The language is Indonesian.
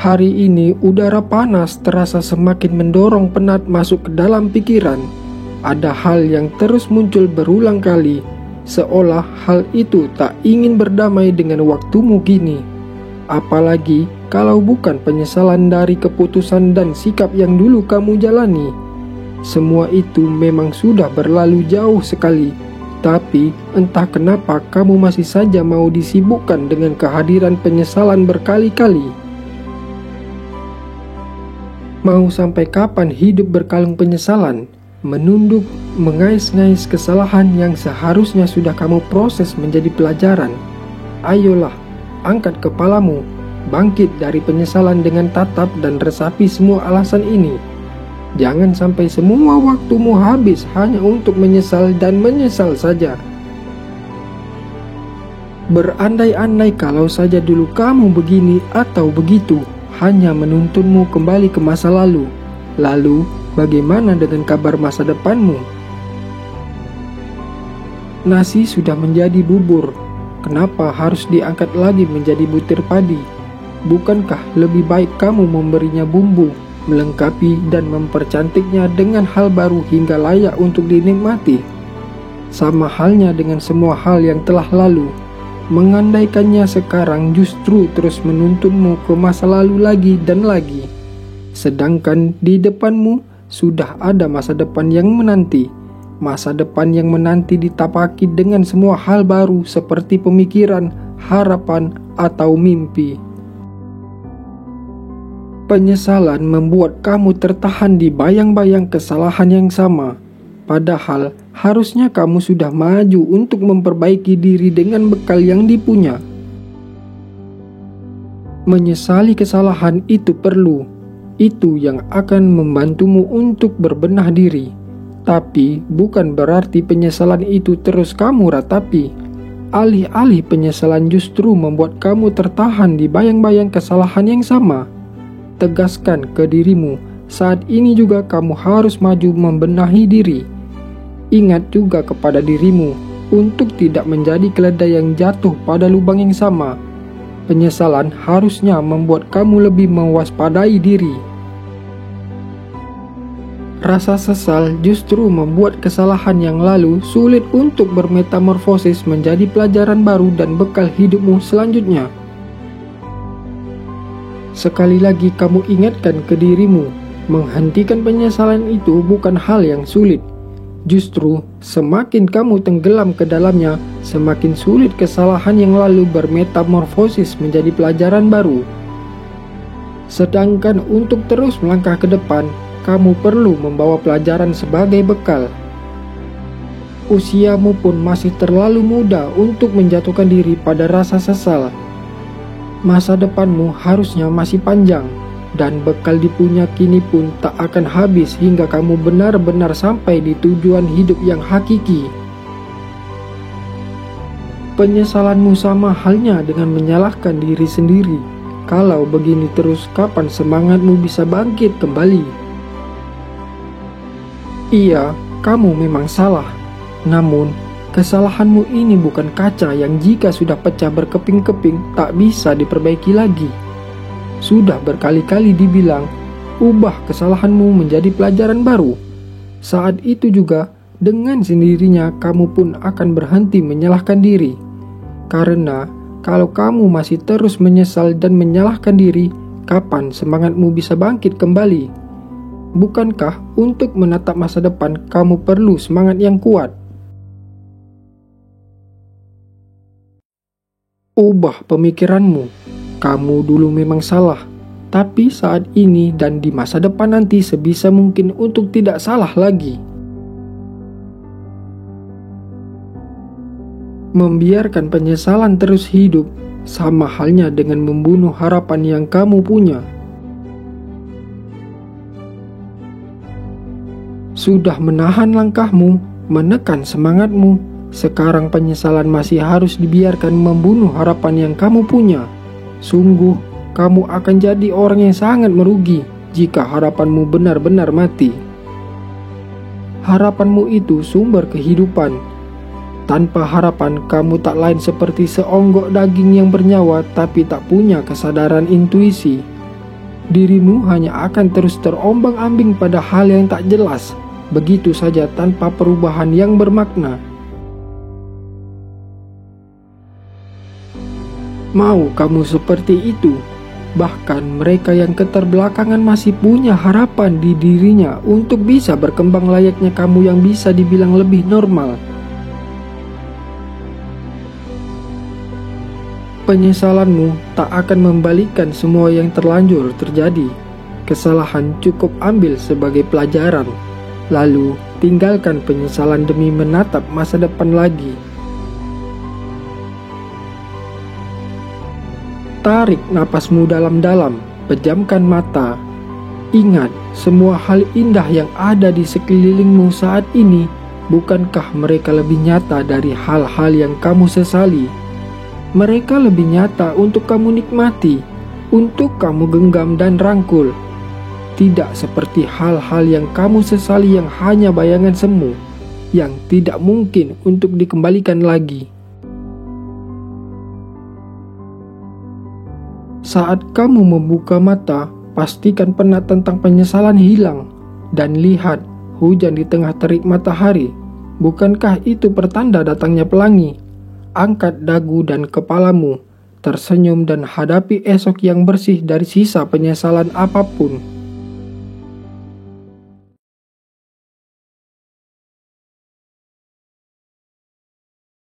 Hari ini udara panas terasa semakin mendorong penat masuk ke dalam pikiran. Ada hal yang terus muncul berulang kali, seolah hal itu tak ingin berdamai dengan waktumu kini. Apalagi kalau bukan penyesalan dari keputusan dan sikap yang dulu kamu jalani. Semua itu memang sudah berlalu jauh sekali, tapi entah kenapa kamu masih saja mau disibukkan dengan kehadiran penyesalan berkali-kali. Mau sampai kapan hidup berkalung penyesalan, menunduk, mengais-ngais kesalahan yang seharusnya sudah kamu proses menjadi pelajaran? Ayolah, angkat kepalamu, bangkit dari penyesalan dengan tatap dan resapi semua alasan ini. Jangan sampai semua waktumu habis hanya untuk menyesal dan menyesal saja. Berandai-andai kalau saja dulu kamu begini atau begitu, hanya menuntunmu kembali ke masa lalu. Lalu, bagaimana dengan kabar masa depanmu? Nasi sudah menjadi bubur. Kenapa harus diangkat lagi menjadi butir padi? Bukankah lebih baik kamu memberinya bumbu, melengkapi dan mempercantiknya dengan hal baru hingga layak untuk dinikmati? Sama halnya dengan semua hal yang telah lalu. Mengandaikannya sekarang justru terus menuntunmu ke masa lalu lagi dan lagi. Sedangkan di depanmu sudah ada masa depan yang menanti. Masa depan yang menanti ditapaki dengan semua hal baru seperti pemikiran, harapan, atau mimpi. Penyesalan membuat kamu tertahan di bayang-bayang kesalahan yang sama. Padahal harusnya kamu sudah maju untuk memperbaiki diri dengan bekal yang dipunya. Menyesali kesalahan itu perlu. Itu yang akan membantumu untuk berbenah diri. Tapi bukan berarti penyesalan itu terus kamu ratapi. Alih-alih penyesalan justru membuat kamu tertahan di bayang-bayang kesalahan yang sama. Tegaskan ke dirimu, saat ini juga kamu harus maju membenahi diri. Ingat juga kepada dirimu untuk tidak menjadi keledai yang jatuh pada lubang yang sama. Penyesalan harusnya membuat kamu lebih mewaspadai diri. Rasa sesal justru membuat kesalahan yang lalu sulit untuk bermetamorfosis menjadi pelajaran baru dan bekal hidupmu selanjutnya. Sekali lagi kamu ingatkan ke dirimu, menghentikan penyesalan itu bukan hal yang sulit. Justru, semakin kamu tenggelam ke dalamnya, semakin sulit kesalahan yang lalu bermetamorfosis menjadi pelajaran baru. Sedangkan untuk terus melangkah ke depan, kamu perlu membawa pelajaran sebagai bekal. Usiamu pun masih terlalu muda untuk menjatuhkan diri pada rasa sesal. Masa depanmu harusnya masih panjang. Dan bekal dipunya kini pun tak akan habis hingga kamu benar-benar sampai di tujuan hidup yang hakiki. Penyesalanmu sama halnya dengan menyalahkan diri sendiri. Kalau begini terus, kapan semangatmu bisa bangkit kembali? Iya, kamu memang salah. Namun, kesalahanmu ini bukan kaca yang jika sudah pecah berkeping-keping tak bisa diperbaiki lagi. Sudah berkali-kali dibilang, ubah kesalahanmu menjadi pelajaran baru. Saat itu juga, dengan sendirinya kamu pun akan berhenti menyalahkan diri. Karena, kalau kamu masih terus menyesal dan menyalahkan diri, kapan semangatmu bisa bangkit kembali? Bukankah untuk menatap masa depan kamu perlu semangat yang kuat? Ubah pemikiranmu. Kamu dulu memang salah, tapi saat ini dan di masa depan nanti sebisa mungkin untuk tidak salah lagi. Membiarkan penyesalan terus hidup sama halnya dengan membunuh harapan yang kamu punya. Sudah menahan langkahmu, menekan semangatmu, sekarang penyesalan masih harus dibiarkan membunuh harapan yang kamu punya. Sungguh, kamu akan jadi orang yang sangat merugi jika harapanmu benar-benar mati. Harapanmu itu sumber kehidupan. Tanpa harapan, kamu tak lain seperti seonggok daging yang bernyawa tapi tak punya kesadaran intuisi. Dirimu hanya akan terus terombang-ambing pada hal yang tak jelas, begitu saja tanpa perubahan yang bermakna. Mau kamu seperti itu? Bahkan mereka yang keterbelakangan masih punya harapan di dirinya untuk bisa berkembang layaknya kamu yang bisa dibilang lebih normal. Penyesalanmu tak akan membalikan semua yang terlanjur terjadi. Kesalahan cukup ambil sebagai pelajaran, lalu tinggalkan penyesalan demi menatap masa depan lagi. Tarik napasmu dalam-dalam, pejamkan mata. Ingat, semua hal indah yang ada di sekelilingmu saat ini, bukankah mereka lebih nyata dari hal-hal yang kamu sesali? Mereka lebih nyata untuk kamu nikmati, untuk kamu genggam dan rangkul. Tidak seperti hal-hal yang kamu sesali yang hanya bayangan semu, yang tidak mungkin untuk dikembalikan lagi. Saat kamu membuka mata, pastikan penat tentang penyesalan hilang. Dan lihat, hujan di tengah terik matahari. Bukankah itu pertanda datangnya pelangi? Angkat dagu dan kepalamu, tersenyum dan hadapi esok yang bersih dari sisa penyesalan apapun.